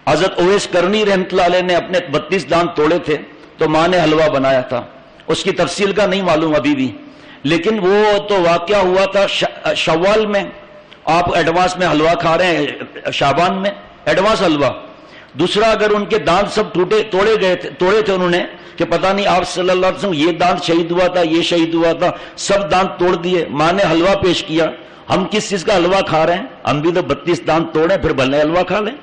حضرت اویس کرنی رحمۃ اللہ علیہ نے اپنے 32 دانت توڑے تھے تو ماں نے حلوہ بنایا تھا. اس کی تفصیل کا نہیں معلوم ابھی بھی، لیکن وہ تو واقعہ ہوا تھا شوال میں. آپ ایڈوانس میں حلوہ کھا رہے ہیں شعبان میں، ایڈوانس حلوہ. دوسرا، اگر ان کے دانت سب توڑے تھے انہوں نے کہ پتہ نہیں آپ صلی اللہ علیہ وسلم یہ دانت شہید ہوا تھا، یہ شہید ہوا تھا، سب دانت توڑ دیے. ماں نے حلوہ پیش کیا. ہم کس چیز کا حلوہ کھا رہے ہیں؟ ہم بھی تو 32 دانت توڑیں پھر بھلے حلوہ کھا لیں.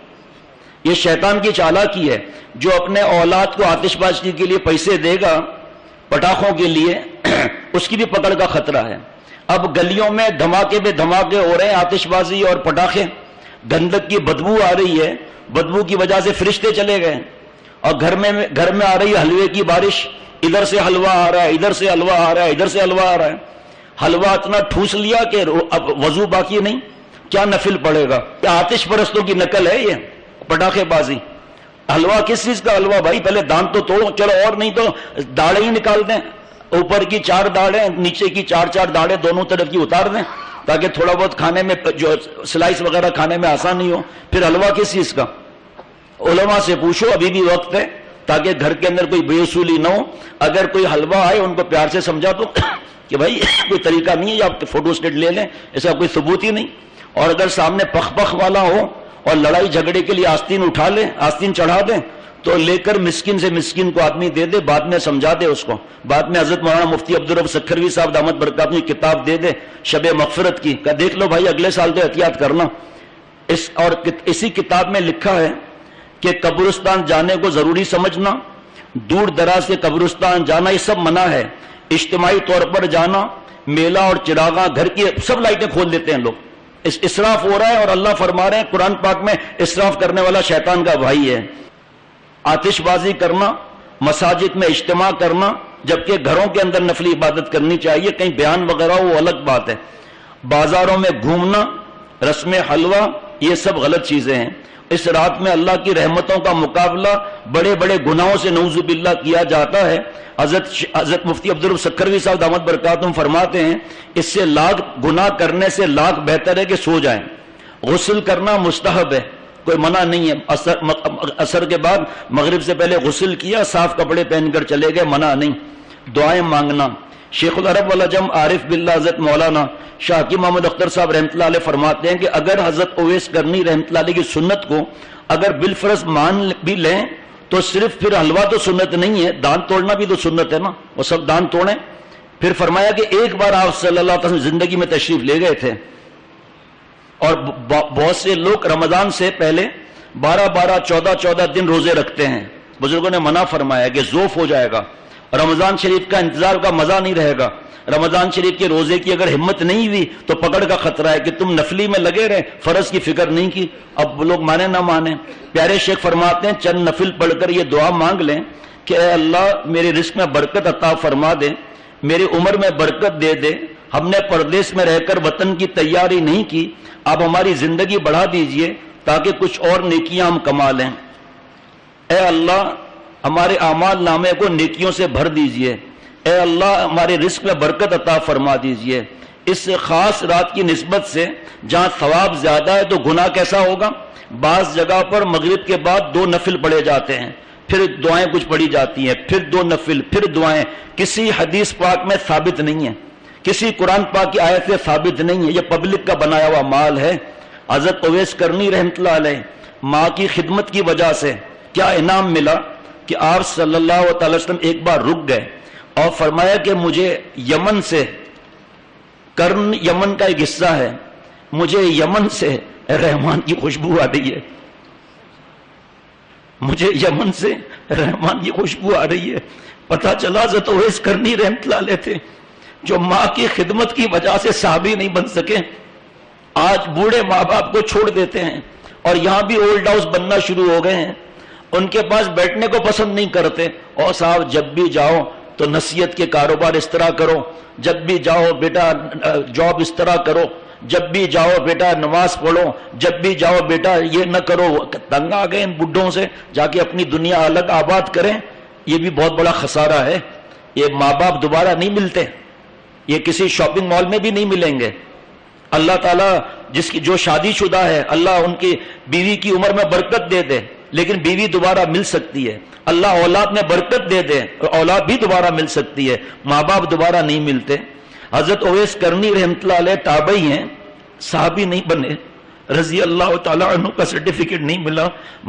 یہ شیطان کی چالاکی ہے. جو اپنے اولاد کو آتش بازی کے لیے پیسے دے گا پٹاخوں کے لیے، اس کی بھی پکڑ کا خطرہ ہے. اب گلیوں میں دھماکے پہ دھماکے ہو رہے ہیں، آتش بازی اور پٹاخے. گندک کی بدبو آ رہی ہے، بدبو کی وجہ سے فرشتے چلے گئے. اور گھر میں آ رہی ہے حلوے کی بارش. ادھر سے حلوہ آ رہا ہے، ادھر سے حلوہ آ رہا ہے، ادھر سے حلوہ آ رہا ہے. حلوہ اتنا ٹھوس لیا کہ اب وضو باقی نہیں. کیا نفل پڑے گا؟ آتش پرستوں کی نقل ہے یہ پٹاخے بازی. حلوہ کس چیز کا حلوہ بھائی؟ پہلے دانت تو توڑو، چلو اور نہیں تو داڑیں ہی نکال دیں. اوپر کی 4 داڑیں، نیچے کی 4 داڑیں دونوں طرف کی اتار دیں تاکہ تھوڑا بہت کھانے میں جو سلائس وغیرہ کھانے میں آسانی ہو. پھر حلوہ کس چیز کا؟ علماء سے پوچھو، ابھی بھی وقت ہے تاکہ گھر کے اندر کوئی بے اصولی نہ ہو. اگر کوئی حلوہ آئے ان کو پیار سے سمجھا دو کہ بھائی کوئی طریقہ نہیں ہے، آپ فوٹو اسٹیٹ لے لیں، اس کا کوئی ثبوت ہی نہیں. اور اگر سامنے پخ والا ہو اور لڑائی جھگڑے کے لیے آستین اٹھا لیں، آستین چڑھا دیں، تو لے کر مسکین سے مسکین کو آدمی دے دے، بعد میں سمجھا دے اس کو. بعد میں حضرت مولانا مفتی عبدالرب سکھروی صاحب دامت برکاتہ کی کتاب دے دے شب مغفرت کی، کہ دیکھ لو بھائی اگلے سال تو احتیاط کرنا. اور اسی کتاب میں لکھا ہے کہ قبرستان جانے کو ضروری سمجھنا، دور دراز سے قبرستان جانا یہ سب منع ہے. اجتماعی طور پر جانا، میلہ اور چراغاں، گھر کی سب لائٹیں کھول دیتے ہیں لوگ. اسراف ہو رہا ہے، اور اللہ فرما رہے ہیں قرآن پاک میں اسراف کرنے والا شیطان کا بھائی ہے. آتش بازی کرنا، مساجد میں اجتماع کرنا، جبکہ گھروں کے اندر نفلی عبادت کرنی چاہیے. کہیں بیان وغیرہ وہ الگ بات ہے. بازاروں میں گھومنا، رسم حلوہ، یہ سب غلط چیزیں ہیں. اس رات میں اللہ کی رحمتوں کا مقابلہ بڑے بڑے گناہوں سے نعوذ باللہ کیا جاتا ہے. حضرت مفتی عبدالرب سکھروی صاحب دامت برکاتہم فرماتے ہیں اس سے لاکھ گناہ کرنے سے لاکھ بہتر ہے کہ سو جائیں. غسل کرنا مستحب ہے، کوئی منع نہیں ہے. عصر کے بعد مغرب سے پہلے غسل کیا، صاف کپڑے پہن کر چلے گئے، منع نہیں. دعائیں مانگنا. شیخ العرب والعجم عارف باللہ حضرت مولانا شاہ حکیم محمد اختر صاحب رحمۃ اللہ علیہ فرماتے ہیں کہ اگر حضرت اویس کرنی رحمۃ اللہ علیہ کی سنت کو اگر بالفرض مان بھی لیں تو صرف پھر حلوہ تو سنت نہیں ہے، دانت توڑنا بھی تو سنت ہے نا. وہ سب دانت توڑیں. پھر فرمایا کہ ایک بار آپ صلی اللہ علیہ وسلم زندگی میں تشریف لے گئے تھے، اور بہت سے لوگ رمضان سے پہلے 12 14 دن روزے رکھتے ہیں. بزرگوں نے منع فرمایا کہ ذوف ہو جائے گا، رمضان شریف کا انتظار کا مزہ نہیں رہے گا. رمضان شریف کے روزے کی اگر ہمت نہیں ہوئی تو پکڑ کا خطرہ ہے کہ تم نفلی میں لگے رہے، فرض کی فکر نہیں کی. اب لوگ مانے نہ مانے. پیارے شیخ فرماتے ہیں چند نفل پڑھ کر یہ دعا مانگ لیں کہ اے اللہ میرے رزق میں برکت عطا فرما دے، میری عمر میں برکت دے دے. ہم نے پردیس میں رہ کر وطن کی تیاری نہیں کی، آپ ہماری زندگی بڑھا دیجئے تاکہ کچھ اور نیکیاں ہم کما لیں. اے اللہ ہمارے اعمال نامے کو نیکیوں سے بھر دیجئے. اے اللہ ہمارے رزق میں برکت عطا فرما دیجئے. اس خاص رات کی نسبت سے جہاں ثواب زیادہ ہے تو گناہ کیسا ہوگا؟ بعض جگہ پر مغرب کے بعد 2 نفل پڑھے جاتے ہیں، پھر دعائیں کچھ پڑھی جاتی ہیں، پھر 2 نفل، پھر دعائیں. کسی حدیث پاک میں ثابت نہیں ہے، کسی قرآن پاک کی آیت سے ثابت نہیں ہے. یہ پبلک کا بنایا ہوا مال ہے. حضرت اویس کرنی رحمۃ اللہ علیہ ماں کی خدمت کی وجہ سے کیا انعام ملا کہ آپ صلی اللہ تعالی وسلم ایک بار رک گئے اور فرمایا کہ مجھے یمن سے، کرن یمن کا ایک حصہ ہے، مجھے یمن سے رحمان کی خوشبو آ رہی ہے، مجھے یمن سے رحمان کی خوشبو آ رہی ہے. پتہ چلا حضرت اویس کرنی رحمۃ اللہ علیہ تھے جو ماں کی خدمت کی وجہ سے صحابی نہیں بن سکے. آج بوڑھے ماں باپ کو چھوڑ دیتے ہیں اور یہاں بھی اولڈ ہاؤس بننا شروع ہو گئے ہیں. ان کے پاس بیٹھنے کو پسند نہیں کرتے. اور صاحب جب بھی جاؤ تو نصیحت کے کاروبار اس طرح کرو، جب بھی جاؤ بیٹا جاب اس طرح کرو، جب بھی جاؤ بیٹا نماز پڑھو، جب بھی جاؤ بیٹا یہ نہ کرو. تنگ آ گئے ان بڈھوں سے، جا کے اپنی دنیا الگ آباد کریں. یہ بھی بہت بڑا خسارہ ہے. یہ ماں باپ دوبارہ نہیں ملتے، یہ کسی شاپنگ مال میں بھی نہیں ملیں گے. اللہ تعالیٰ جو شادی شدہ ہے اللہ ان کی بیوی کی عمر میں برکت دے دے، لیکن بیوی دوبارہ مل سکتی ہے، اللہ اولاد میں برکت دے دے اولاد بھی دوبارہ مل سکتی ہے، ماں باپ دوبارہ نہیں ملتے۔ حضرت اویس کرنی رحمۃ اللہ علیہ تابعی ہیں، صحابی نہیں بنے، رضی اللہ تعالیٰ عنہ کا سرٹیفکیٹ نہیں ملا،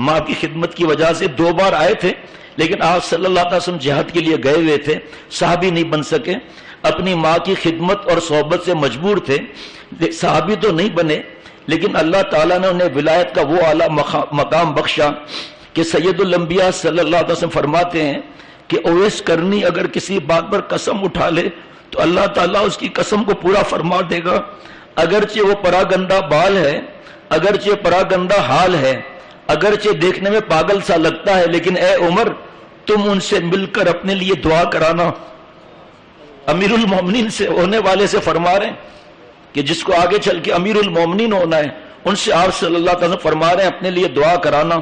ماں کی خدمت کی وجہ سے 2 بار آئے تھے، لیکن آپ صلی اللہ علیہ وسلم جہاد کے لیے گئے ہوئے تھے، صحابی نہیں بن سکے، اپنی ماں کی خدمت اور صحبت سے مجبور تھے، صحابی تو نہیں بنے، لیکن اللہ تعالیٰ نے انہیں ولایت کا وہ اعلیٰ مقام بخشا کہ سید الانبیاء صلی اللہ علیہ وسلم فرماتے ہیں کہ اویس کرنی اگر کسی بات پر قسم اٹھا لے تو اللہ تعالیٰ اس کی قسم کو پورا فرما دے گا، اگرچہ وہ پراگندہ بال ہے، اگرچہ پراگندہ حال ہے، اگرچہ دیکھنے میں پاگل سا لگتا ہے، لیکن اے عمر تم ان سے مل کر اپنے لیے دعا کرانا۔ امیر المومنین سے ہونے والے سے فرما رہے ہیں کہ جس کو آگے چل کے امیر المومنین ہونا ہے، ان سے آپ صلی اللہ علیہ وسلم فرما رہے ہیں اپنے لیے دعا کرانا۔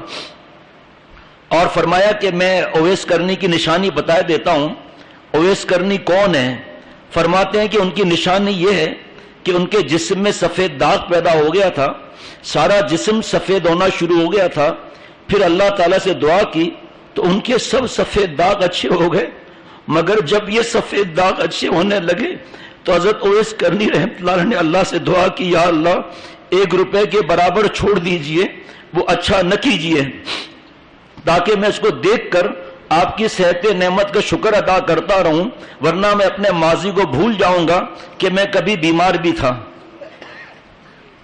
اور فرمایا کہ میں اویس کرنی کی نشانی بتا دیتا ہوں۔ اویس کرنی کون ہے؟ فرماتے ہیں کہ ان کی نشانی یہ ہے کہ ان کے جسم میں سفید داغ پیدا ہو گیا تھا، سارا جسم سفید ہونا شروع ہو گیا تھا، پھر اللہ تعالیٰ سے دعا کی تو ان کے سب سفید داغ اچھے ہو گئے، مگر جب یہ سفید داغ اچھے ہونے لگے تو حضرت اویس کرنی رحمۃ اللہ علیہ نے اللہ سے دعا کی، یا اللہ 1 روپے کے برابر چھوڑ دیجئے، وہ اچھا نہ کیجئے، تاکہ میں اس کو دیکھ کر آپ کی صحت نعمت کا شکر ادا کرتا رہوں، ورنہ میں اپنے ماضی کو بھول جاؤں گا کہ میں کبھی بیمار بھی تھا۔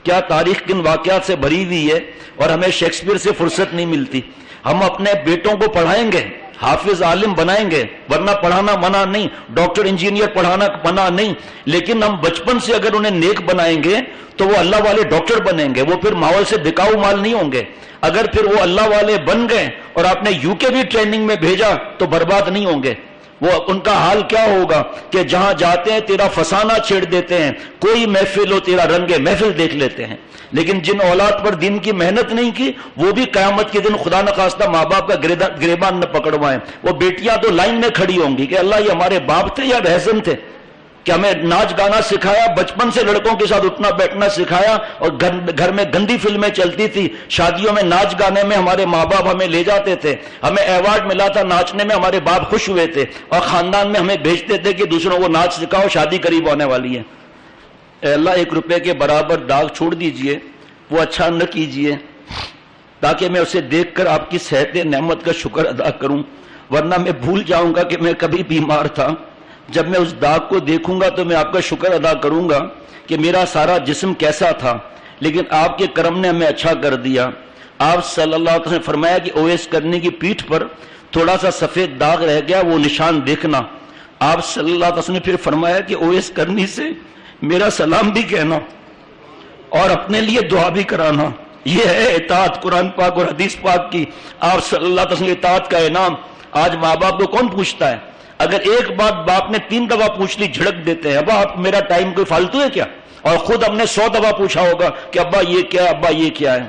کیا تاریخ کن واقعات سے بھری ہوئی ہے، اور ہمیں شیکسپیئر سے فرصت نہیں ملتی۔ ہم اپنے بیٹوں کو پڑھائیں گے، حافظ عالم بنائیں گے، ورنہ پڑھانا منع نہیں، ڈاکٹر انجینئر پڑھانا منع نہیں، لیکن ہم بچپن سے اگر انہیں نیک بنائیں گے تو وہ اللہ والے ڈاکٹر بنیں گے، وہ پھر ماحول سے بکاؤ مال نہیں ہوں گے۔ اگر پھر وہ اللہ والے بن گئے اور آپ نے UK بھی ٹریننگ میں بھیجا تو برباد نہیں ہوں گے۔ وہ ان کا حال کیا ہوگا کہ جہاں جاتے ہیں تیرا فسانہ چھیڑ دیتے ہیں، کوئی محفل ہو تیرا رنگ محفل دیکھ لیتے ہیں۔ لیکن جن اولاد پر دین کی محنت نہیں کی، وہ بھی قیامت کے دن خدا نخواستہ ماں باپ کا گریبان نہ پکڑوائیں، وہ بیٹیاں تو لائن میں کھڑی ہوں گی کہ اللہ یہ ہمارے باپ تھے یا رہزن تھے، کہ ہمیں ناچ گانا سکھایا، بچپن سے لڑکوں کے ساتھ اٹھنا بیٹھنا سکھایا، اور گھر میں گندی فلمیں چلتی تھی، شادیوں میں ناچ گانے میں ہمارے ماں باپ ہمیں لے جاتے تھے، ہمیں ایوارڈ ملا تھا ناچنے میں، ہمارے باپ خوش ہوئے تھے، اور خاندان میں ہمیں بھیجتے تھے کہ دوسروں کو ناچ سکھاؤ، شادی قریب ہونے والی ہے۔ اے اللہ 1 روپے کے برابر داغ چھوڑ دیجئے، وہ اچھا نہ کیجئے، تاکہ میں اسے دیکھ کر آپ کی صحت نعمت کا شکر ادا کروں، ورنہ میں بھول جاؤں گا کہ میں کبھی بیمار تھا۔ جب میں اس داغ کو دیکھوں گا تو میں آپ کا شکر ادا کروں گا کہ میرا سارا جسم کیسا تھا، لیکن آپ کے کرم نے ہمیں اچھا کر دیا۔ آپ صلی اللہ علیہ وسلم نے فرمایا کہ اویس کرنی کی پیٹھ پر تھوڑا سا سفید داغ رہ گیا، وہ نشان دیکھنا۔ آپ صلی اللہ علیہ وسلم نے پھر فرمایا کہ اویس کرنی سے میرا سلام بھی کہنا اور اپنے لیے دعا بھی کرانا۔ یہ ہے اطاعت قرآن پاک اور حدیث پاک کی، آپ صلی اللہ علیہ وسلم اطاعت کا انعام۔ آج ماں باپ کو کون پوچھتا ہے؟ اگر ایک بات باپ نے 3 دفعہ پوچھ لی جھڑک دیتے ہیں، ابا آپ میرا ٹائم کوئی فالتو ہے کیا؟ اور خود ہم نے 100 دفعہ پوچھا ہوگا کہ ابا یہ کیا ہے، ابا یہ کیا ہے۔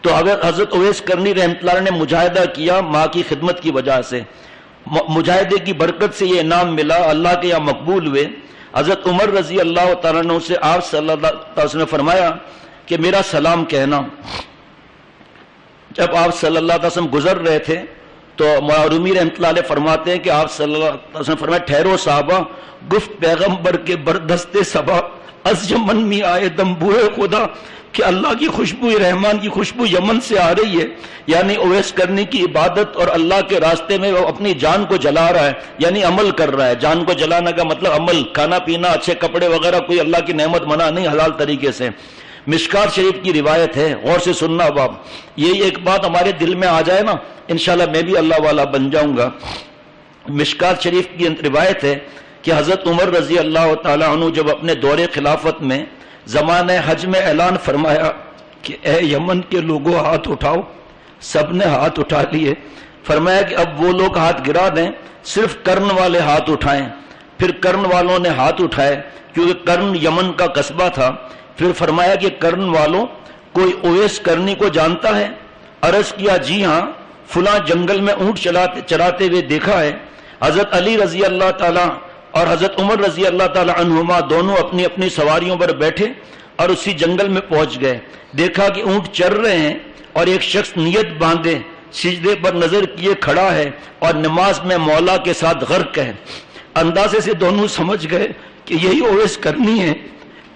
تو اگر حضرت اویس کرنی رحمۃ اللہ نے مجاہدہ کیا ماں کی خدمت کی وجہ سے، مجاہدے کی برکت سے یہ انعام ملا، اللہ کے یہاں مقبول ہوئے۔ حضرت عمر رضی اللہ تعالیٰ عنہ سے آپ صلی اللہ علیہ وسلم نے فرمایا کہ میرا سلام کہنا۔ جب آپ صلی اللہ علیہ وسلم گزر رہے تھے تو معرومی رحمۃ اللہ علیہ فرماتے ہیں کہ آپ صلی اللہ علیہ وسلم فرمایا، ٹھہرو صحابہ، گفت پیغمبر کے بردست صبا، از یمن می آئے دمبوئے خدا، کہ اللہ کی خوشبو، رحمان کی خوشبو یمن سے آ رہی ہے۔ یعنی اویس کرنی کی عبادت اور اللہ کے راستے میں وہ اپنی جان کو جلا رہا ہے، یعنی عمل کر رہا ہے۔ جان کو جلانا کا مطلب عمل، کھانا پینا، اچھے کپڑے وغیرہ کوئی اللہ کی نعمت منع نہیں، حلال طریقے سے۔ مشکات شریف کی روایت ہے، غور سے سننا باب، یہی ایک بات ہمارے دل میں آ جائے نا، انشاءاللہ میں بھی اللہ والا بن جاؤں گا۔ مشکات شریف کی روایت ہے کہ حضرت عمر رضی اللہ تعالیٰ عنہ جب اپنے دور خلافت میں زمانہ حج میں اعلان فرمایا کہ اے یمن کے لوگوں ہاتھ اٹھاؤ، سب نے ہاتھ اٹھا لیے۔ فرمایا کہ اب وہ لوگ ہاتھ گرا دیں، صرف کرن والے ہاتھ اٹھائیں۔ پھر کرن والوں نے ہاتھ اٹھائے، کیونکہ کرن یمن کا قصبہ تھا۔ پھر فرمایا کہ کرن والوں کوئی اویس کرنی کو جانتا ہے؟ عرض کیا جی ہاں، فلاں جنگل میں اونٹ چراتے ہوئے دیکھا ہے۔ حضرت علی رضی اللہ تعالیٰ اور حضرت عمر رضی اللہ تعالیٰ عنہما دونوں اپنی اپنی سواریوں پر بیٹھے اور اسی جنگل میں پہنچ گئے۔ دیکھا کہ اونٹ چر رہے ہیں اور ایک شخص نیت باندھے سجدے پر نظر کیے کھڑا ہے اور نماز میں مولا کے ساتھ غرق ہے. اندازے سے دونوں سمجھ گئے کہ یہی اویس کرنی ہے.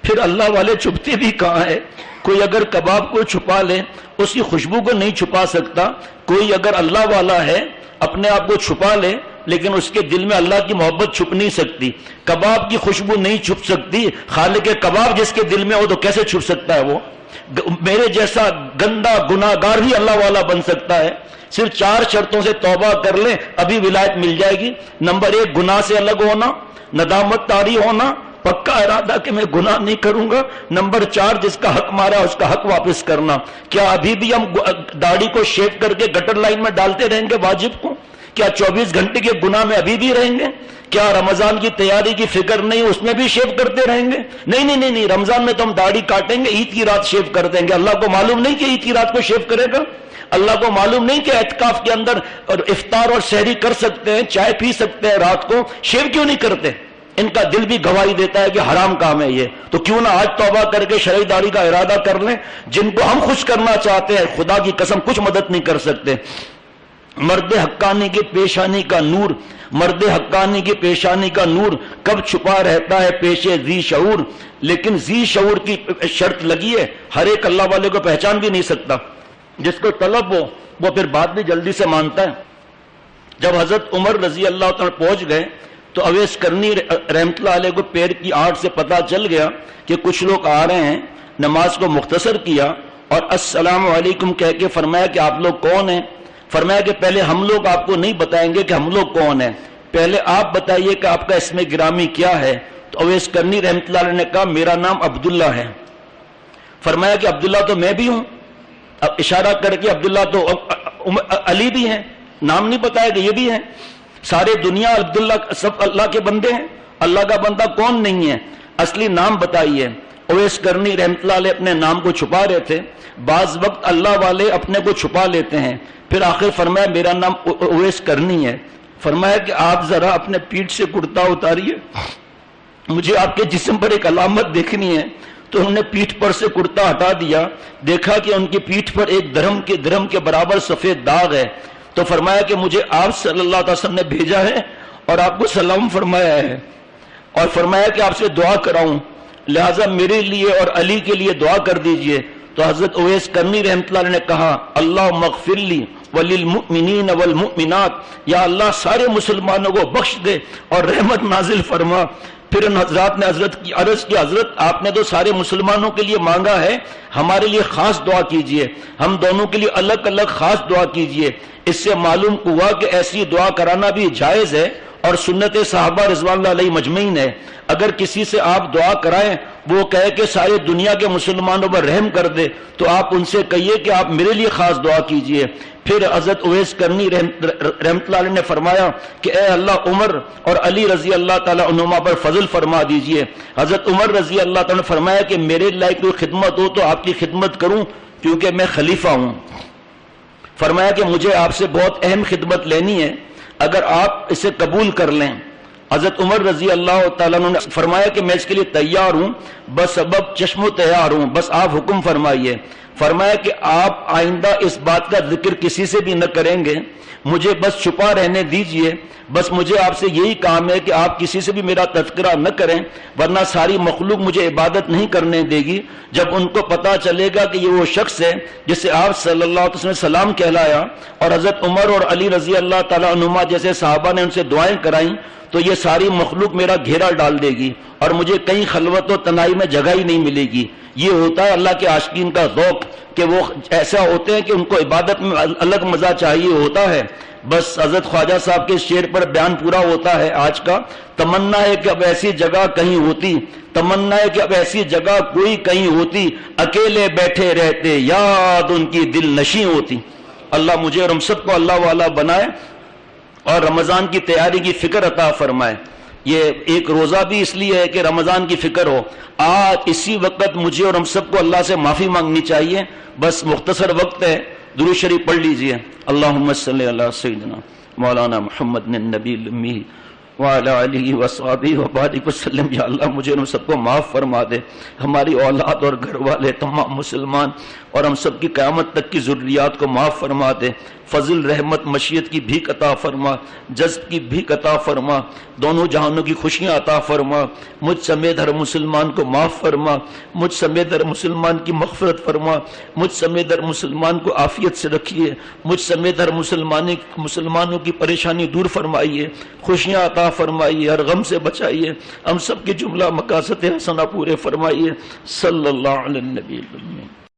پھر اللہ والے چھپتے بھی کہاں ہے؟ کوئی اگر کباب کو چھپا لے اس کی خوشبو کو نہیں چھپا سکتا. کوئی اگر اللہ والا ہے اپنے آپ کو چھپا لے لیکن اس کے دل میں اللہ کی محبت چھپ نہیں سکتی. کباب کی خوشبو نہیں چھپ سکتی. خالق کباب جس کے دل میں ہو تو کیسے چھپ سکتا ہے وہ؟ میرے جیسا گندا گناہگار بھی اللہ والا بن سکتا ہے. صرف 4 شرطوں سے توبہ کر لیں ابھی ولایت مل جائے گی. نمبر 1 گناہ سے الگ ہونا، ندامت طاری ہونا، پکا ارادہ کہ میں گناہ نہیں کروں گا. نمبر 4 جس کا حق مارا اس کا حق واپس کرنا. کیا ابھی بھی ہم داڑھی کو شیو کر کے گٹر لائن میں ڈالتے رہیں گے واجب کو؟ کیا 24 گھنٹے کے گناہ میں ابھی بھی رہیں گے؟ کیا رمضان کی تیاری کی فکر نہیں اس میں بھی شیو کرتے رہیں گے؟ نہیں، رمضان میں تو ہم داڑھی کاٹیں گے، عید کی رات شیو کر دیں گے. اللہ کو معلوم نہیں کہ عید کی رات کو شیو کرے گا؟ اللہ کو معلوم نہیں کہ اعتکاف کے اندر افطار اور سحری کر سکتے ہیں، چائے پی سکتے ہیں رات کو، شیو کیوں نہیں کرتے؟ ان کا دل بھی گواہی دیتا ہے کہ حرام کام ہے یہ. تو کیوں نہ آج توبہ کر کے شرعی داڑھی کا ارادہ کر لیں. جن کو ہم خوش کرنا چاہتے ہیں خدا کی قسم کچھ مدد نہیں کر سکتے. مرد حقانی کی پیشانی کا نور، مرد حقانی کی پیشانی کا نور کب چھپا رہتا ہے پیش ذی شعور. لیکن ذی شعور کی شرط لگی ہے، ہر ایک اللہ والے کو پہچان بھی نہیں سکتا. جس کو طلب ہو وہ پھر بات بھی جلدی سے مانتا ہے. جب حضرت عمر رضی اللہ تعالیٰ پہنچ گئے تو اویس کرنی رحمت اللہ علیہ کو پیر کی آڑ سے پتہ چل گیا کہ کچھ لوگ آ رہے ہیں. نماز کو مختصر کیا اور السلام علیکم کہہ کے فرمایا کہ آپ لوگ کون ہیں؟ فرمایا کہ پہلے ہم لوگ آپ کو نہیں بتائیں گے کہ ہم لوگ کون ہیں، پہلے آپ بتائیے کہ آپ کا اسم گرامی کیا ہے. تو اویس کرنی رحمت اللہ علیہ نے کہا میرا نام عبداللہ ہے. فرمایا کہ عبداللہ تو میں بھی ہوں. اب اشارہ کر کے عبداللہ تو علی بھی ہیں، نام نہیں بتایا کہ یہ بھی ہیں. سارے دنیا عبداللہ سب اللہ کے بندے ہیں، اللہ کا بندہ کون نہیں ہے؟ اصلی نام بتائیے. اویس کرنی رحمت اللہ علیہ اپنے نام کو چھپا رہے تھے. بعض وقت اللہ والے اپنے کو چھپا لیتے ہیں. پھر آخر فرمایا میرا نام اویس کرنی ہے. فرمایا کہ آپ ذرا اپنے پیٹھ سے کرتا اتاریے، مجھے آپ کے جسم پر ایک علامت دیکھنی ہے. تو انہوں نے پیٹھ پر سے کرتا ہٹا دیا، دیکھا کہ ان کی پیٹھ پر ایک درہم کے برابر سفید داغ ہے. تو فرمایا کہ مجھے آپ صلی اللہ علیہ وسلم نے بھیجا ہے اور آپ کو سلام فرمایا ہے اور فرمایا کہ آپ سے دعا کراؤں، لہٰذا میرے لیے اور علی کے لیے دعا کر دیجئے. تو حضرت اویس کرنی رحمت اللہ علیہ نے کہا اللہم اغفر لی وللمؤمنین والمؤمنات، یا اللہ سارے مسلمانوں کو بخش دے اور رحمت نازل فرما. پھر ان حضرات نے حضرت کی عرض کی حضرت آپ نے تو سارے مسلمانوں کے لیے مانگا ہے، ہمارے لیے خاص دعا کیجئے، ہم دونوں کے لیے الگ الگ خاص دعا کیجئے. اس سے معلوم ہوا کہ ایسی دعا کرانا بھی جائز ہے اور سنت صحابہ رضوان اللہ علیہ مجمعین ہے. اگر کسی سے آپ دعا کرائیں وہ کہے کہ سارے دنیا کے مسلمانوں پر رحم کر دے تو آپ ان سے کہیے کہ آپ میرے لیے خاص دعا کیجئے. پھر حضرت اویس کرنی رحمت اللہ علیہ نے فرمایا کہ اے اللہ عمر اور علی رضی اللہ تعالیٰ عنہما پر فضل فرما دیجئے. حضرت عمر رضی اللہ تعالیٰ نے فرمایا کہ میرے لائق کوئی خدمت ہو تو آپ کی خدمت کروں کیونکہ میں خلیفہ ہوں. فرمایا کہ مجھے آپ سے بہت اہم خدمت لینی ہے، اگر آپ اسے قبول کر لیں. حضرت عمر رضی اللہ تعالیٰ نے فرمایا کہ میں اس کے لیے تیار ہوں، بس سبب چشم و تیار ہوں، بس آپ حکم فرمائیے. فرمایا کہ آپ آئندہ اس بات کا ذکر کسی سے بھی نہ کریں گے، مجھے بس چھپا رہنے دیجئے. بس مجھے آپ سے یہی کام ہے کہ آپ کسی سے بھی میرا تذکرہ نہ کریں ورنہ ساری مخلوق مجھے عبادت نہیں کرنے دے گی. جب ان کو پتا چلے گا کہ یہ وہ شخص ہے جسے آپ صلی اللہ علیہ وسلم نے سلام کہلایا اور حضرت عمر اور علی رضی اللہ تعالیٰ عنہما جیسے صحابہ نے ان سے دعائیں کرائیں، تو یہ ساری مخلوق میرا گھیرا ڈال دے گی اور مجھے کہیں خلوت و تنہائی میں جگہ ہی نہیں ملے گی. یہ ہوتا ہے اللہ کے عاشقین کا ذوق کہ وہ ایسا ہوتے ہیں کہ ان کو عبادت میں الگ مزہ چاہیے ہوتا ہے. بس حضرت خواجہ صاحب کے شعر پر بیان پورا ہوتا ہے آج کا. تمنا ہے کہ اب ایسی جگہ کہیں ہوتی، تمنا ہے کہ اب ایسی جگہ کوئی کہیں ہوتی، اکیلے بیٹھے رہتے یاد ان کی دل نشیں ہوتی. اللہ مجھے اور ہم سب کو اللہ والا بنائے اور رمضان کی تیاری کی فکر عطا فرمائے. یہ ایک روزہ بھی اس لیے ہے کہ رمضان کی فکر ہو. آج اسی وقت مجھے اور ہم سب کو اللہ سے معافی مانگنی چاہیے. بس مختصر وقت ہے، درود شریف پڑھ لیجئے. اللہم صلی علی سیدنا مولانا محمد النبی الامی وعلی آلہ وصحبہ وبارک وسلم۔ یا اللہ مجھے ہم سب کو معاف فرما دے، ہماری اولاد اور گھر والے تمام مسلمان اور ہم سب کی قیامت تک کی ذریات کو معاف فرما دے، فضل رحمت مشیت کی بھیک عطا فرما، جذب کی بھیک عطا فرما، دونوں جہانوں کی خوشیاں عطا فرما، مجھ سمیت ہر مسلمان کو معاف فرما، مجھ سمیت ہر مسلمان کی مغفرت فرما، مجھ سمیت ہر مسلمان کو عافیت سے رکھیے، مجھ سمیت ہر مسلمانوں کی پریشانی دور فرمائیے، خوشیاں عطا فرمائیے، ہر غم سے بچائیے، ہم سب کے جملہ مقاصد حسنہ پورے فرمائیے۔ صلی اللہ علیہ النبی الامین۔